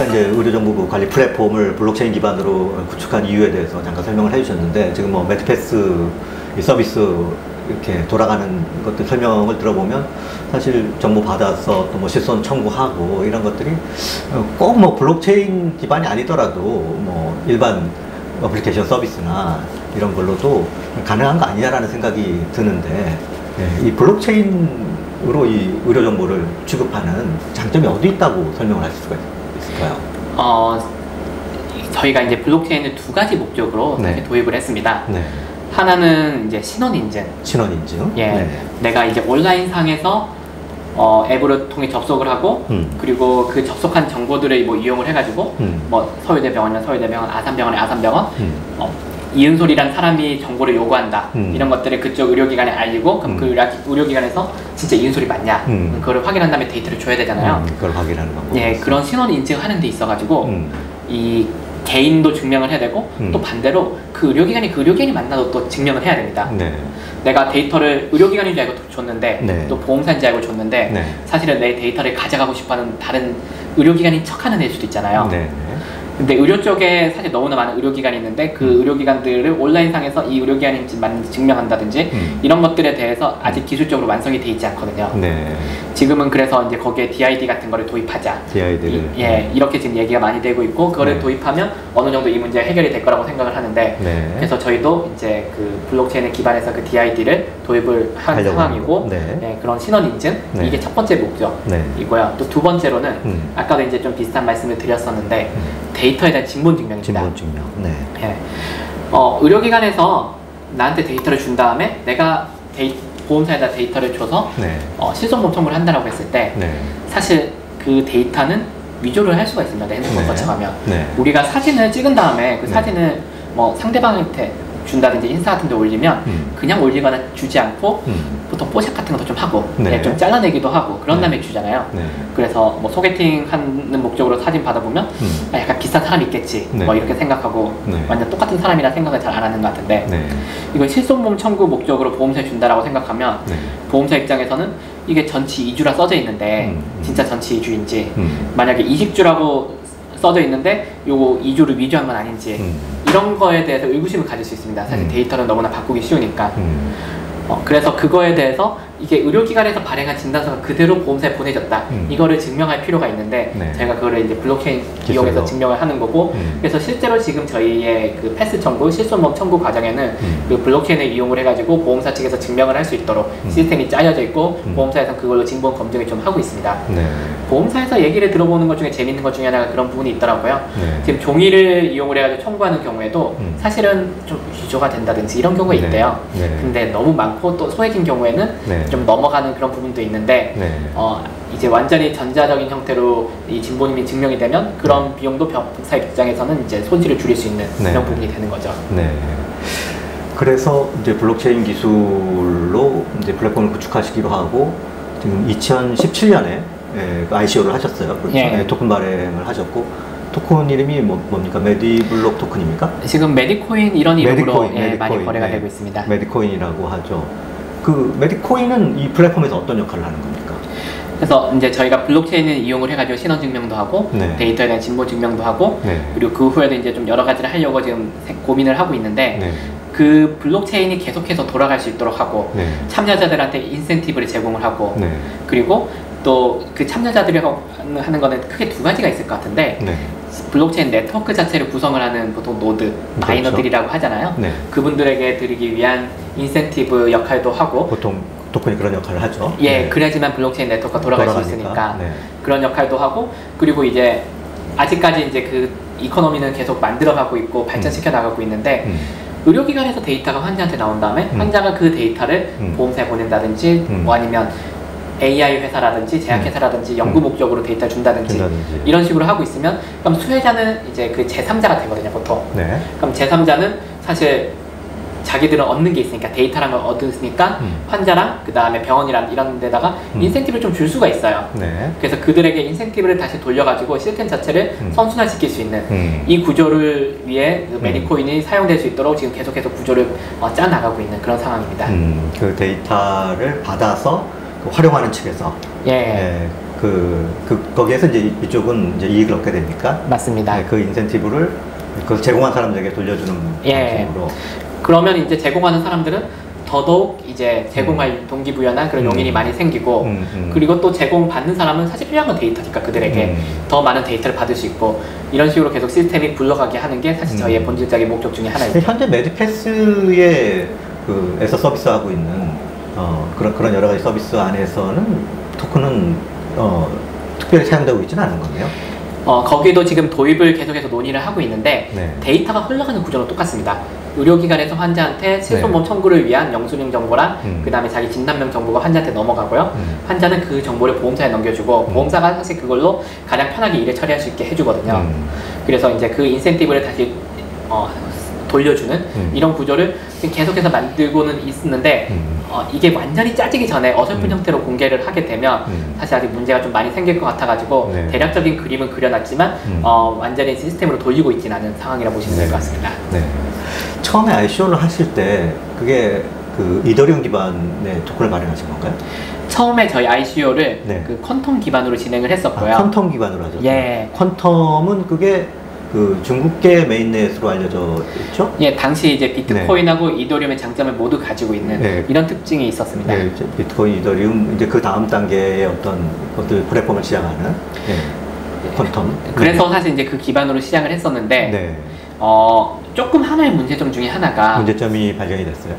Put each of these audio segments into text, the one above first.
이제 의료정보부 관리 플랫폼을 블록체인 기반으로 구축한 이유에 대해서 잠깐 설명을 해주셨는데, 지금 뭐 매드패스 이 서비스 이렇게 돌아가는 것들 설명을 들어보면 사실 정보 받아서 또 뭐 실손 청구하고 이런 것들이 꼭 뭐 블록체인 기반이 아니더라도 뭐 일반 어플리케이션 서비스나 이런 걸로도 가능한 거 아니냐라는 생각이 드는데, 이 블록체인으로 이 의료 정보를 취급하는 장점이 어디 있다고 설명을 할 수가 있을까요? 저희가 이제 블록체인을 두 가지 목적으로 네. 도입을 했습니다. 네. 하나는 이제 신원인증. 신원인증. 예. 네. 내가 이제 온라인상에서 앱으로 통해 접속을 하고, 그리고 그 접속한 정보들을 뭐 이용을 해가지고, 뭐 서울대병원이면 서울대병원, 아산병원에 아산병원, 이은솔이란 사람이 정보를 요구한다. 이런 것들을 그쪽 의료기관에 알리고, 그럼 그 의료기관에서 진짜 이은솔이 맞냐? 그걸 확인한 다음에 데이터를 줘야 되잖아요. 그걸 확인하는 방법. 예, 그런 신원 인증하는 데 있어가지고, 이 개인도 증명을 해야 되고, 또 반대로 그 의료기관이 만나도 또 증명을 해야 됩니다. 네. 내가 데이터를 의료기관인 줄 알고 줬는데, 네. 또 보험사인 줄 알고 줬는데, 네. 사실은 내 데이터를 가져가고 싶어하는 다른 의료기관인 척하는 애일 수도 있잖아요. 네. 근데 의료 쪽에 사실 너무나 많은 의료기관이 있는데, 그 의료기관들을 온라인상에서 이 의료기관인지 맞는지 증명한다든지 이런 것들에 대해서 아직 기술적으로 완성이 돼 있지 않거든요. 네. 지금은 그래서 이제 거기에 DID 같은 거를 도입하자. DID를. 이렇게 지금 얘기가 많이 되고 있고, 그거를 네. 도입하면 어느 정도 이 문제가 해결이 될 거라고 생각을 하는데, 네. 그래서 저희도 이제 그 블록체인에 기반해서 그 DID를 도입을 한 상황이고, 네. 그런 신원 인증, 네. 이게 첫 번째 목적이고요. 또 두 번째로는 아까도 이제 좀 비슷한 말씀을 드렸었는데, 데이터에 대한 진본 증명입니다. 진본 증명. 네. 예. 의료기관에서 나한테 데이터를 준 다음에 내가 보험사에다 데이터를 줘서 네. 실손보험 청구를 한다고 했을 때, 네. 사실 그 데이터는 위조를 할 수가 있습니다. 내 핸드폰 네. 거쳐가면. 네. 우리가 사진을 찍은 다음에 그 네. 사진을 뭐 상대방한테 준다든지 인스타 같은 데 올리면 그냥 올리거나 주지 않고 보통 뽀샵 같은 것도 좀 하고, 네. 좀 잘라내기도 하고 그런 네. 다음에 주잖아요. 네. 그래서 뭐 소개팅 하는 목적으로 사진 받아보면 약간 비슷한 사람이 있겠지, 네. 뭐 이렇게 생각하고 네. 완전 똑같은 사람이라 생각을 잘 안 하는 것 같은데, 네. 이건 실손보험 청구 목적으로 보험사에 준다라고 생각하면 네. 보험사 입장에서는 이게 전치 2주라 써져 있는데 진짜 전치 2주인지, 만약에 이식주라고 써져 있는데 요거 2주를 위조한 건 아닌지, 이런 거에 대해서 의구심을 가질 수 있습니다. 사실 데이터는 너무나 바꾸기 쉬우니까. 그래서 그거에 대해서 이게 의료기관에서 발행한 진단서가 그대로 보험사에 보내졌다. 이거를 증명할 필요가 있는데, 네. 저희가 그거를 이제 블록체인 기술로. 이용해서 증명을 하는 거고, 그래서 실제로 지금 저희의 그 패스 청구, 실손보험 청구 과정에는 그 블록체인을 이용을 해가지고 보험사 측에서 증명을 할 수 있도록 시스템이 짜여져 있고, 보험사에서 그걸로 진본 검증을 좀 하고 있습니다. 네. 보험사에서 얘기를 들어보는 것 중에 재밌는 것 중에 하나가 그런 부분이 있더라고요. 네. 지금 종이를 이용을 해가지고 청구하는 경우에도 사실은 좀 위조가 된다든지 이런 경우가 네. 있대요. 네. 근데 너무 많고 또 소액인 경우에는 네. 좀 넘어가는 그런 부분도 있는데, 네. 이제 완전히 전자적인 형태로 이 진본임이 증명이 되면 그런 비용도 보험사 입장에서는 이제 손실을 줄일 수 있는 네. 그런 부분이 되는 거죠. 네. 그래서 이제 블록체인 기술로 이제 플랫폼을 구축하시기로 하고, 지금 2017년에 ICO를 하셨어요. 그렇죠? 예. 토큰 발행을 하셨고, 토큰 이름이 뭡니까? 메디블록 토큰입니까? 지금 메디코인 이런 이름으로 메디코인, 많이 거래가 네. 되고 있습니다. 메디코인이라고 하죠. 그 메디코인은 이 플랫폼에서 어떤 역할을 하는 겁니까? 그래서 이제 저희가 블록체인을 이용을 해가지고 신원 증명도 하고, 네. 데이터에 대한 진본 증명도 하고, 네. 그리고 그 후에도 이제 좀 여러 가지를 하려고 지금 고민을 하고 있는데, 네. 그 블록체인이 계속해서 돌아갈 수 있도록 하고, 네. 참여자들한테 인센티브를 제공을 하고, 네. 그리고 또 그 참여자들이 하는 거는 크게 두 가지가 있을 것 같은데, 네. 블록체인 네트워크 자체를 구성을 하는 보통 노드, 그렇죠. 마이너들이라고 하잖아요. 네. 그분들에게 드리기 위한 인센티브 역할도 하고, 보통 토큰이 그런 역할을 하죠. 예, 네. 그래야지만 블록체인 네트워크가 돌아갈 수 돌아가니까. 있으니까 네. 그런 역할도 하고, 그리고 이제 아직까지 이제 그 이코노미는 계속 만들어가고 있고 발전시켜 나가고 있는데, 의료기관에서 데이터가 환자한테 나온 다음에 환자가 그 데이터를 보험사에 보낸다든지, 뭐 아니면 AI 회사라든지 제약회사라든지 연구 목적으로 데이터를 준다든지 이런 식으로 하고 있으면, 그럼 수혜자는 이제 그 제3자가 되거든요, 보통. 네. 그럼 제3자는 사실 자기들은 얻는 게 있으니까, 데이터랑 걸 얻으니까 환자랑 그 다음에 병원이랑 이런 데다가 인센티브를 좀 줄 수가 있어요. 네. 그래서 그들에게 인센티브를 다시 돌려가지고 시스템 자체를 선순환시킬 수 있는 이 구조를 위해 그 메디코인이 사용될 수 있도록 지금 계속해서 구조를 짜나가고 있는 그런 상황입니다. 그 데이터를 받아서 그 활용하는 측에서 예. 거기에서 이제 이쪽은 이제 이익을 얻게 되니까. 맞습니다. 네, 그 인센티브를 그걸 제공한 사람들에게 돌려주는 방식으로. 그러면 이제 제공하는 사람들은 더더욱 이제 제공할 동기부여나 그런 용인이 많이 생기고, 그리고 또 제공받는 사람은 사실 필요한 건 데이터니까 그들에게 더 많은 데이터를 받을 수 있고, 이런 식으로 계속 시스템이 굴러가게 하는 게 사실 저희의 본질적인 목적 중에 하나입니다. 현재 메디패스에 에서 서비스하고 있는 그런 여러 가지 서비스 안에서는 토큰은 특별히 사용되고 있지는 않은 거네요. 거기도 지금 도입을 계속해서 논의를 하고 있는데, 네. 데이터가 흘러가는 구조는 똑같습니다. 의료기관에서 환자한테 실손보험 청구를 위한 영수증 정보랑 그 다음에 자기 진단명 정보가 환자한테 넘어가고요. 환자는 그 정보를 보험사에 넘겨주고, 보험사가 사실 그걸로 가장 편하게 일을 처리할 수 있게 해주거든요. 그래서 이제 그 인센티브를 다시 돌려주는 이런 구조를 지금 계속해서 만들고는 있는데, 이게 완전히 짜지기 전에 어설픈 형태로 공개를 하게 되면 사실 아직 문제가 좀 많이 생길 것 같아가지고, 네. 대략적인 그림은 그려놨지만 완전히 시스템으로 돌리고 있지는 않은 상황이라 보시면 될 것 같습니다. 네. 처음에 ICO를 하실 때 그게 그 이더리움 기반의 토큰을 마련하신 건가요? 처음에 저희 ICO를 네. 그 퀀텀 기반으로 진행을 했었고요. 퀀텀 기반으로 하죠. 예. 퀀텀은 그게 그 중국계 메인넷으로 알려져 있죠? 예, 당시 이제 비트코인하고 이더리움의 장점을 모두 가지고 있는 네. 이런 특징이 있었습니다. 네, 이제 비트코인, 이더리움, 이제 그 다음 단계의 어떤 것들 플랫폼을 시작하는 퀀텀. 그래서 사실 이제 그 기반으로 시작을 했었는데, 네. 조금 하나의 문제점 중에 하나가 문제점이 발견이 됐어요.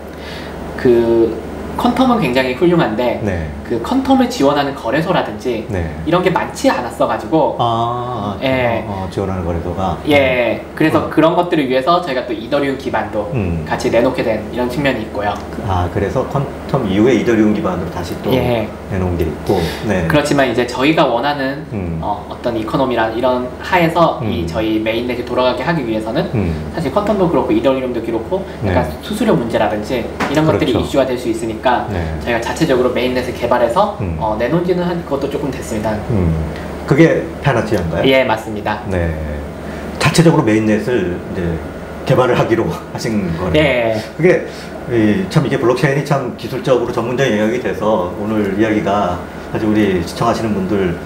그 퀀텀은 굉장히 훌륭한데, 네. 그 퀀텀을 지원하는 거래소라든지 네. 이런 게 많지 않았어가지고, 예. 지원하는 거래소가. 예, 그래서 그런 것들을 위해서 저희가 또 이더리움 기반도 같이 내놓게 된 이런 측면이 있고요. 그래서 퀀텀 이후에 이더리움 기반으로 다시 또 내놓은 게 있고. 네. 그렇지만 이제 저희가 원하는 어떤 이코노미나 이런 하에서 이 저희 메인넷이 돌아가게 하기 위해서는 사실 퀀텀도 그렇고 이더리움도 그렇고 약간 수수료 문제라든지 이런 것들이 그렇죠. 이슈가 될 수 있으니까 저희가 자체적으로 메인넷을 개발해서 내놓은 지는 한 그것도 조금 됐습니다. 그게 페나티아인가요? 예, 맞습니다. 네. 자체적으로 메인넷을 이제 개발을 하기로 하신 거네요. 네. 그게 참 이게 블록체인이 참 기술적으로 전문적인 영역이 돼서 오늘 이야기가 사실 우리 시청하시는 분들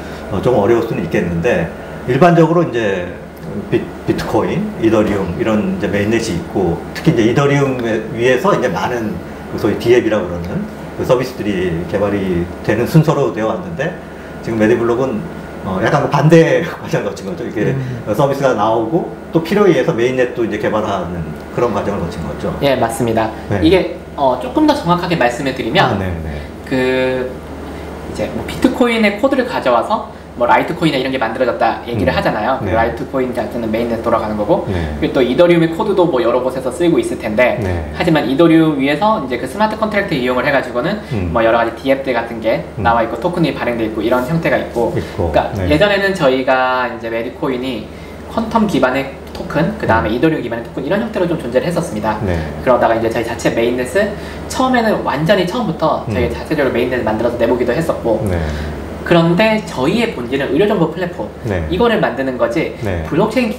좀 어려울 수는 있겠는데, 일반적으로 이제 비트코인, 이더리움 이런 이제 메인넷이 있고, 특히 이제 이더리움 위에서 이제 많은 소위 DApp이라고 그러는 그 서비스들이 개발이 되는 순서로 되어 왔는데, 지금 메디블록은 약간 반대 과정을 거친 거죠. 이게 서비스가 나오고 또 필요에 의해서 메인넷도 이제 개발하는 그런 과정을 거친 거죠. 예, 맞습니다. 네. 이게 조금 더 정확하게 말씀을 드리면, 네네. 그 이제 뭐 비트코인의 코드를 가져와서 뭐 라이트코인이나 이런 게 만들어졌다 얘기를 하잖아요. 네. 그 라이트코인 자체는 메인넷 돌아가는 거고, 네. 그리고 또 이더리움의 코드도 뭐 여러 곳에서 쓰이고 있을 텐데, 네. 하지만 이더리움 위에서 이제 그 스마트 컨트랙트 이용을 해가지고는 뭐 여러 가지 DApp들 같은 게 나와 있고 토큰이 발행돼 있고 이런 형태가 있고, 그러니까 네. 예전에는 저희가 이제 메디코인이 퀀텀 기반의 토큰, 그 다음에 이더리움 기반의 토큰 이런 형태로 좀 존재를 했었습니다. 네. 그러다가 이제 저희 자체 메인넷을 처음에는 완전히 처음부터 저희 자체적으로 메인넷을 만들어서 내보기도 했었고, 네. 그런데 저희의 본질은 의료정보 플랫폼, 네. 이거를 만드는 거지, 네. 블록체인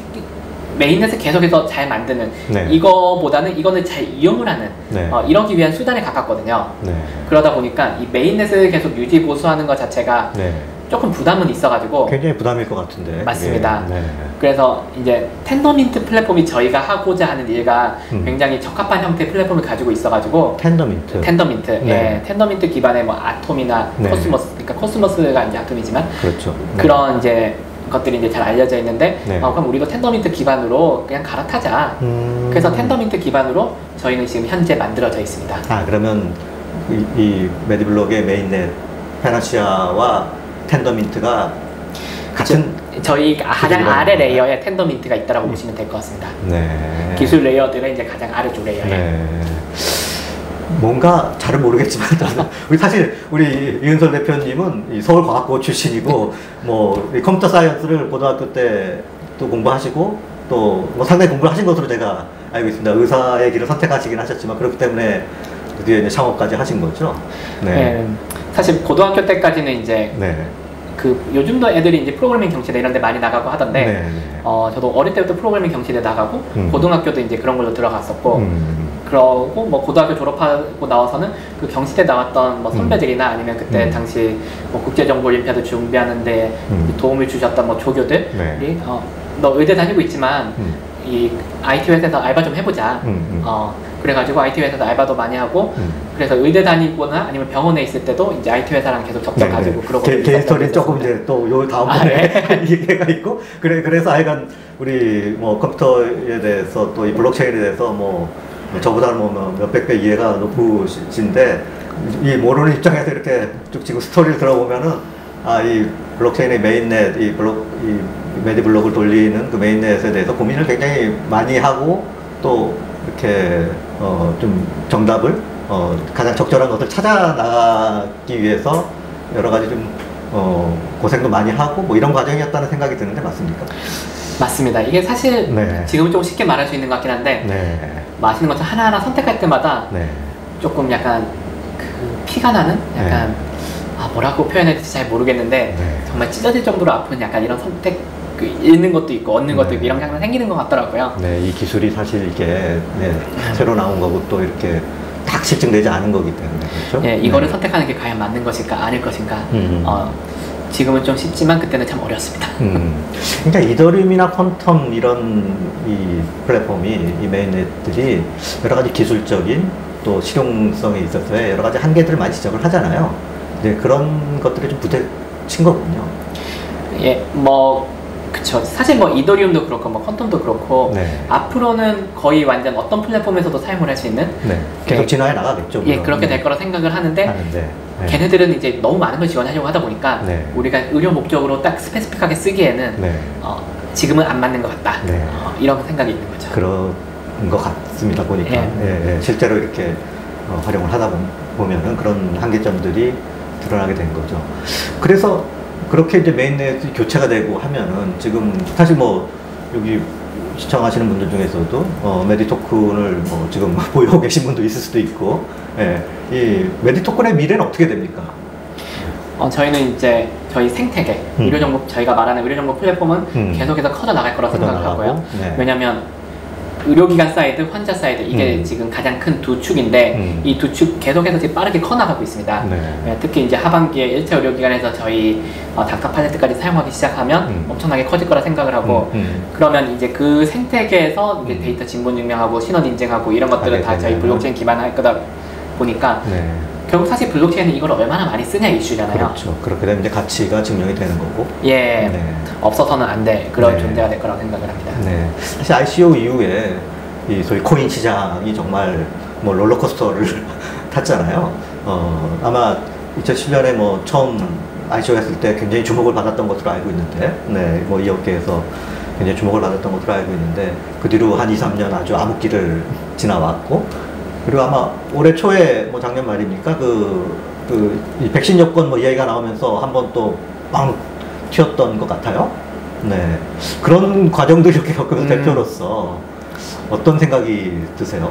메인넷을 계속해서 잘 만드는 네. 이거보다는 이거는 잘 이용을 하는 네. 이러기 위한 수단에 가깝거든요. 네. 그러다 보니까 이 메인넷을 계속 유지 보수하는 것 자체가 네. 조금 부담은 있어가지고, 굉장히 부담일 것 같은데. 맞습니다. 그게. 네. 그래서 이제 텐더민트 플랫폼이 저희가 하고자 하는 일과 굉장히 적합한 형태의 플랫폼을 가지고 있어가지고, 텐더민트. 텐더민트, 네. 예, 텐더민트 기반의 뭐 아톰이나 네. 코스모스, 그러니까 코스모스가 이제 아톰이지만 그렇죠. 네. 그런 이제 것들이 이제 잘 알려져 있는데, 네. 그럼 우리도 텐더민트 기반으로 그냥 갈아타자. 그래서 텐더민트 기반으로 저희는 지금 현재 만들어져 있습니다. 그러면 이 메디블록의 메인넷 페나시아와 텐더민트가 같은 저희 가장 기반인 아래 건가요? 레이어에 텐더민트가 있다라고 보시면 될 것 같습니다. 네. 기술 레이어들은 이제 가장 아래쪽 레이어에. 네. 뭔가 잘은 모르겠지만 우리 사실 우리 이은솔 대표님은 이 서울과학고 출신이고 뭐 이 컴퓨터 사이언스를 고등학교 때 또 공부하시고 또 뭐 상당히 공부를 하신 것으로 제가 알고 있습니다. 의사의 길을 선택하시긴 하셨지만 그렇기 때문에 드디어 이제 창업까지 하신 거죠. 네. 네. 사실 고등학교 때까지는 이제 네. 그 요즘도 애들이 이제 프로그래밍 경시대 이런 데 많이 나가고 하던데, 네. 저도 어릴 때부터 프로그래밍 경시대 나가고 고등학교도 이제 그런 걸로 들어갔었고, 그러고 뭐 고등학교 졸업하고 나와서는 그 경시대 나왔던 뭐 선배들이나 아니면 그때 당시 뭐 국제정보올림피아드 준비하는데 도움을 주셨던 뭐 조교들이 네. 너 의대 다니고 있지만 이 IT 회사에서 알바 좀 해보자. 그래가지고 IT 회사에서 알바도 많이 하고 그래서 의대 다니거나 아니면 병원에 있을 때도 이제 IT 회사랑 계속 접점 가지고 그러고 개인 스토리는 조금 이제 또 요 다음번에 얘기가 있고 그래서 하여간 우리 뭐 컴퓨터에 대해서 또 이 블록체인에 대해서 뭐 저보다는 뭐 몇백 배 이해가 높으신데 이 모르는 입장에서 이렇게 쭉 지금 스토리를 들어보면은 이 블록체인의 메인넷 이 메디블록을 돌리는 그 메인넷에 대해서 고민을 굉장히 많이 하고 또 이렇게 좀 정답을 가장 적절한 것을 찾아 나가기 위해서 여러 가지 좀 고생도 많이 하고 뭐 이런 과정이었다는 생각이 드는데 맞습니까? 맞습니다. 이게 사실 네. 지금은 좀 쉽게 말할 수 있는 것 같긴 한데 네. 맛있는 것들 하나하나 선택할 때마다 네. 조금 약간 그 피가 나는 약간 뭐라고 표현해야 될지 잘 모르겠는데 정말 찢어질 정도로 아픈 약간 이런 선택 잃는 것도 있고 얻는 것도 있고 이런 장면 생기는 것 같더라고요. 네, 이 기술이 사실 이게 새로 나온 거고 또 이렇게 딱 실증되지 않은 거기 때문에 그렇죠? 예, 이거를 선택하는 게 과연 맞는 것일까 아닐 것인가. 지금은 좀 쉽지만 그때는 참 어렵습니다. 그러니까 이더리움이나 퀀텀 이런 이 플랫폼이 이 메인넷들이 여러 가지 기술적인 또 실용성에 있어서의 여러 가지 한계들을 많이 지적을 하잖아요. 네, 그런 것들이 좀 부딪힌 거군요. 예, 뭐 그쵸. 사실 뭐 이더리움도 그렇고 뭐 퀀텀도 그렇고 앞으로는 거의 완전 어떤 플랫폼에서도 사용을 할 수 있는 계속 진화해 나가겠죠. 예, 그렇게 될 거라 생각을 하는데 걔네들은 이제 너무 많은 걸 지원하려고 하다 보니까 우리가 의료 목적으로 딱 스페시픽하게 쓰기에는 지금은 안 맞는 것 같다. 이런 생각이 있는 거죠. 그런 것 같습니다. 보니까 실제로 이렇게 활용을 하다 보면은 그런 한계점들이 드러나게 된 거죠. 그래서 그렇게 이제 메인넷이 교체가 되고 하면은 지금 사실 뭐 여기 시청하시는 분들 중에서도 메디토큰을 뭐 지금 보유하고 계신 분도 있을 수도 있고 이 메디토큰의 미래는 어떻게 됩니까? 저희는 이제 저희 생태계 의료정보 저희가 말하는 의료정보 플랫폼은 계속해서 커져 나갈 거라고 생각을 하고요. 왜냐하면 의료기관 사이드, 환자 사이드 이게 지금 가장 큰 두 축인데 이 두 축 계속해서 지금 빠르게 커나가고 있습니다. 특히 이제 하반기에 1차 의료기관에서 저희 닥터 팔레트까지 사용하기 시작하면 엄청나게 커질 거라 생각을 하고 그러면 이제 그 생태계에서 이제 데이터 진본 증명하고 신원 인증하고 이런 것들은 다 저희 블록체인 기반할 거다 보니까 결국 사실 블록체인은 이걸 얼마나 많이 쓰냐 이슈잖아요. 그렇죠. 그렇게 되면 이제 가치가 증명이 되는 거고. 예. 없어서는 안 돼. 그런 존재가 될 거라고 생각을 합니다. 사실 ICO 이후에 이 소위 코인 시장이 정말 뭐 롤러코스터를 탔잖아요. 아마 2007년에 뭐 처음 ICO 했을 때 굉장히 주목을 받았던 것으로 알고 있는데, 뭐 이 업계에서 굉장히 주목을 받았던 것으로 알고 있는데, 그 뒤로 한 2, 3년 아주 암흑기를 지나왔고, 그리고 아마 올해 초에 뭐 작년 말입니까? 이 백신 여권 뭐 이야기가 나오면서 한번 또 빵 튀었던 것 같아요. 그런 과정들을 이렇게 겪으면서 대표로서 어떤 생각이 드세요?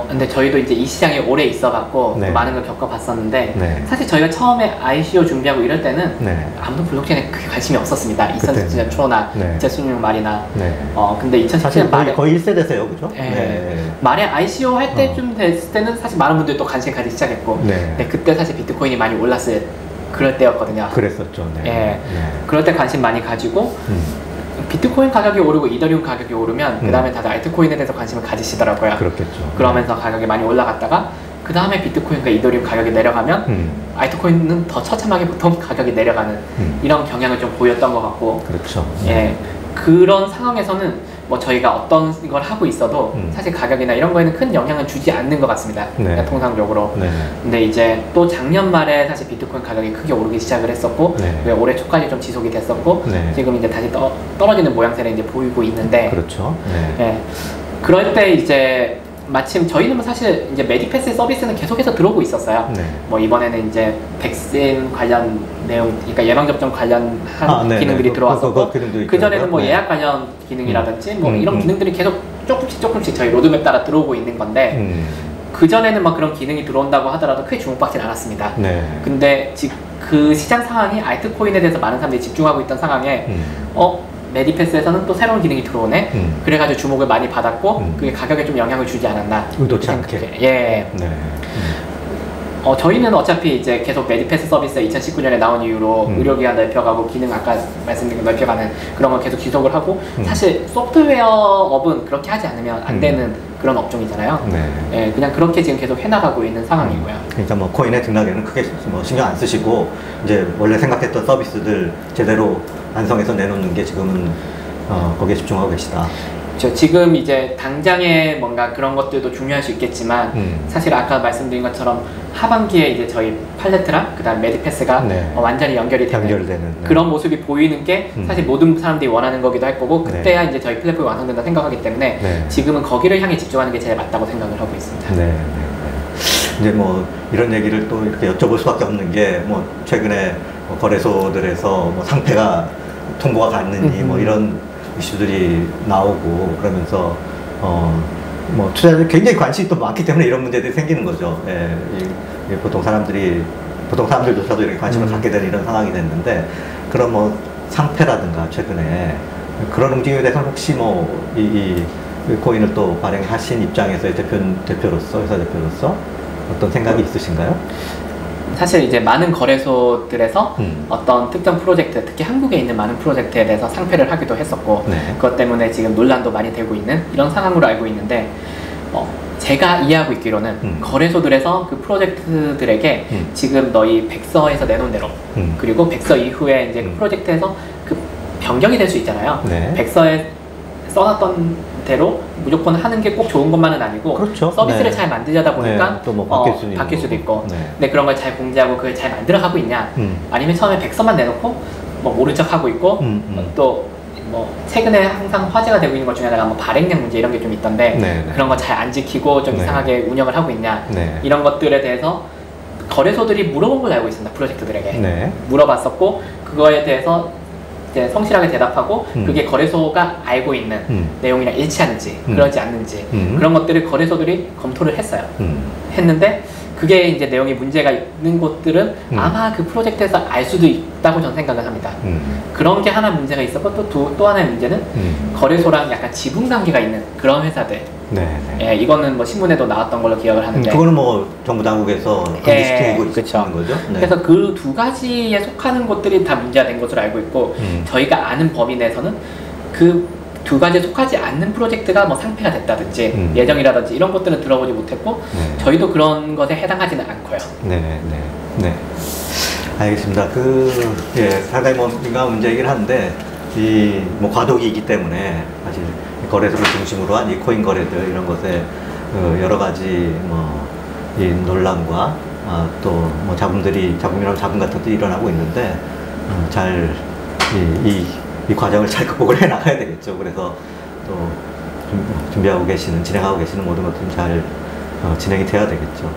근데 저희도 이제 이 시장에 오래 있어갖고 많은 걸 겪어봤었는데 사실 저희가 처음에 ICO 준비하고 이럴 때는 아무도 블록체인에 크게 관심이 없었습니다. 2017년 초나 2016년 말이나 근데 2017년 말에 거의 1세대세요, 그죠? 말에 ICO 할 때쯤 됐을 때는 사실 많은 분들이 또 관심을 가지기 시작했고 근데 그때 사실 비트코인이 많이 올랐을 그럴 때였거든요. 그랬었죠. 그럴 때 관심 많이 가지고 비트코인 가격이 오르고 이더리움 가격이 오르면 그 다음에 다들 알트코인에 대해서 관심을 가지시더라고요. 그렇겠죠. 그러면서 가격이 많이 올라갔다가 그 다음에 비트코인과 이더리움 가격이 내려가면 알트코인은 더 처참하게 보통 가격이 내려가는 이런 경향을 좀 보였던 것 같고 그렇죠. 그런 상황에서는 뭐 저희가 어떤 걸 하고 있어도 사실 가격이나 이런 거에는 큰 영향을 주지 않는 것 같습니다. 통상적으로. 근데 이제 또 작년 말에 사실 비트코인 가격이 크게 오르기 시작을 했었고 올해 초까지 좀 지속이 됐었고 지금 이제 다시 떨어지는 모양새를 이제 보이고 있는데 그렇죠. 그럴 때 이제 마침 저희는 사실 이제 메디패스 서비스는 계속해서 들어오고 있었어요. 뭐 이번에는 이제 백신 관련 내용, 그러니까 예방접종 관련한 기능들이 들어왔었고 그 전에는 뭐 예약 관련 기능이라든지 뭐 이런 기능들이 계속 조금씩 저희 로드맵 따라 들어오고 있는 건데 그 전에는 막 그런 기능이 들어온다고 하더라도 크게 주목받진 않았습니다. 근데 그 시장 상황이 알트코인에 대해서 많은 사람들이 집중하고 있던 상황에 메디패스에서는 또 새로운 기능이 들어오네. 그래가지고 주목을 많이 받았고 그게 가격에 좀 영향을 주지 않았나. 의도치 않게. 예. 네. 저희는 어차피 이제 계속 메디패스 서비스 2019년에 나온 이후로 의료기관 넓혀가고 기능 아까 말씀드린 넓혀가는 그런 걸 계속 지속을 하고 사실 소프트웨어업은 그렇게 하지 않으면 안 되는 그런 업종이잖아요. 네. 예, 그냥 그렇게 지금 계속 해나가고 있는 상황이고요. 그러니까 뭐 코인의 등락에는 크게 뭐 신경 안 쓰시고 이제 원래 생각했던 서비스들 제대로 완성해서 내놓는 게 지금은 거기에 집중하고 계시다. 지금 이제 당장에 뭔가 그런 것들도 중요할 수 있겠지만 사실 아까 말씀드린 것처럼 하반기에 이제 저희 팔레트랑 그다음 메디패스가 네. 완전히 연결이 되는 네. 그런 모습이 보이는 게 사실 모든 사람들이 원하는 거기도 할 거고 그때야 이제 저희 플랫폼이 완성된다 생각하기 때문에 네. 지금은 거기를 향해 집중하는 게 제일 맞다고 생각을 하고 있습니다. 네. 이제 뭐 이런 얘기를 또 이렇게 여쭤볼 수밖에 없는 게 뭐 최근에 뭐 거래소들에서 뭐 상패가 통보가 갔느니 뭐 이런 이슈들이 나오고 그러면서 뭐 투자자들이 굉장히 관심이 또 많기 때문에 이런 문제들이 생기는 거죠. 예, 보통 사람들조차도 이렇게 관심을 갖게 되는 이런 상황이 됐는데 그런 뭐 상패라든가 최근에 그런 움직임에 대해서는 혹시 뭐 이 코인을 또 발행하신 입장에서의 대표로서 회사 대표로서 어떤 생각이 있으신가요? 사실 이제 많은 거래소들에서 어떤 특정 프로젝트, 특히 한국에 있는 많은 프로젝트에 대해서 상패를 하기도 했었고 네. 그것 때문에 지금 논란도 많이 되고 있는 이런 상황으로 알고 있는데 제가 이해하고 있기로는 거래소들에서 그 프로젝트들에게 지금 너희 백서에서 내놓은 대로 그리고 백서 이후에 이제 그 프로젝트에서 그 변경이 될 수 있잖아요. 네. 백서에 써놨던 대로 무조건 하는 게 꼭 좋은 것만은 아니고 그렇죠. 서비스를 네. 잘 만들자다 보니까 네. 또뭐 바뀔 수도 있고 네. 근데 그런 걸 잘 공지하고 그걸 잘 만들어가고 있냐 아니면 처음에 백서만 내놓고 뭐 모른 척 하고 있고 또 뭐 최근에 항상 화제가 되고 있는 것 중에 하나가 뭐 발행량 문제 이런 게 좀 있던데 네. 그런 거 잘 안 지키고 좀 네. 이상하게 운영을 하고 있냐 네. 이런 것들에 대해서 거래소들이 물어본 걸로 알고 있습니다. 프로젝트들에게 네. 물어봤었고 그거에 대해서 이제 성실하게 대답하고 그게 거래소가 알고 있는 내용이랑 일치하는지 그러지 않는지 그런 것들을 거래소들이 검토를 했어요. 했는데 그게 이제 내용이 문제가 있는 곳들은 아마 그 프로젝트에서 알 수도 있다고 저는 생각을 합니다. 그런 게 하나 문제가 있었고 또 하나의 문제는 거래소랑 약간 지분 관계가 있는 그런 회사들. 네. 예, 이거는 뭐 신문에도 나왔던 걸로 기억을 하는데. 그거는 뭐 정부 당국에서 리스팅하고 있는 거죠. 네. 그래서 그 두 가지에 속하는 것들이 다 문제가 된 것으로 알고 있고 저희가 아는 범위 내에서는 그 두 가지에 속하지 않는 프로젝트가 뭐 상폐가 됐다든지 예정이라든지 이런 것들은 들어보지 못했고 저희도 그런 것에 해당하지는 않고요. 네. 알겠습니다. 상당히 뭐 민감한 문제이긴 한데 이 뭐 과도기이기 때문에 사실 거래소를 중심으로 한 이 코인 거래들 이런 것에 여러 가지 뭐 이 논란과 또 뭐 자금이랑 자금 같은 것도 일어나고 있는데 이 과정을 잘 극복을 해 나가야 되겠죠. 그래서 또 진행하고 계시는 모든 것들은 잘 진행이 돼야 되겠죠.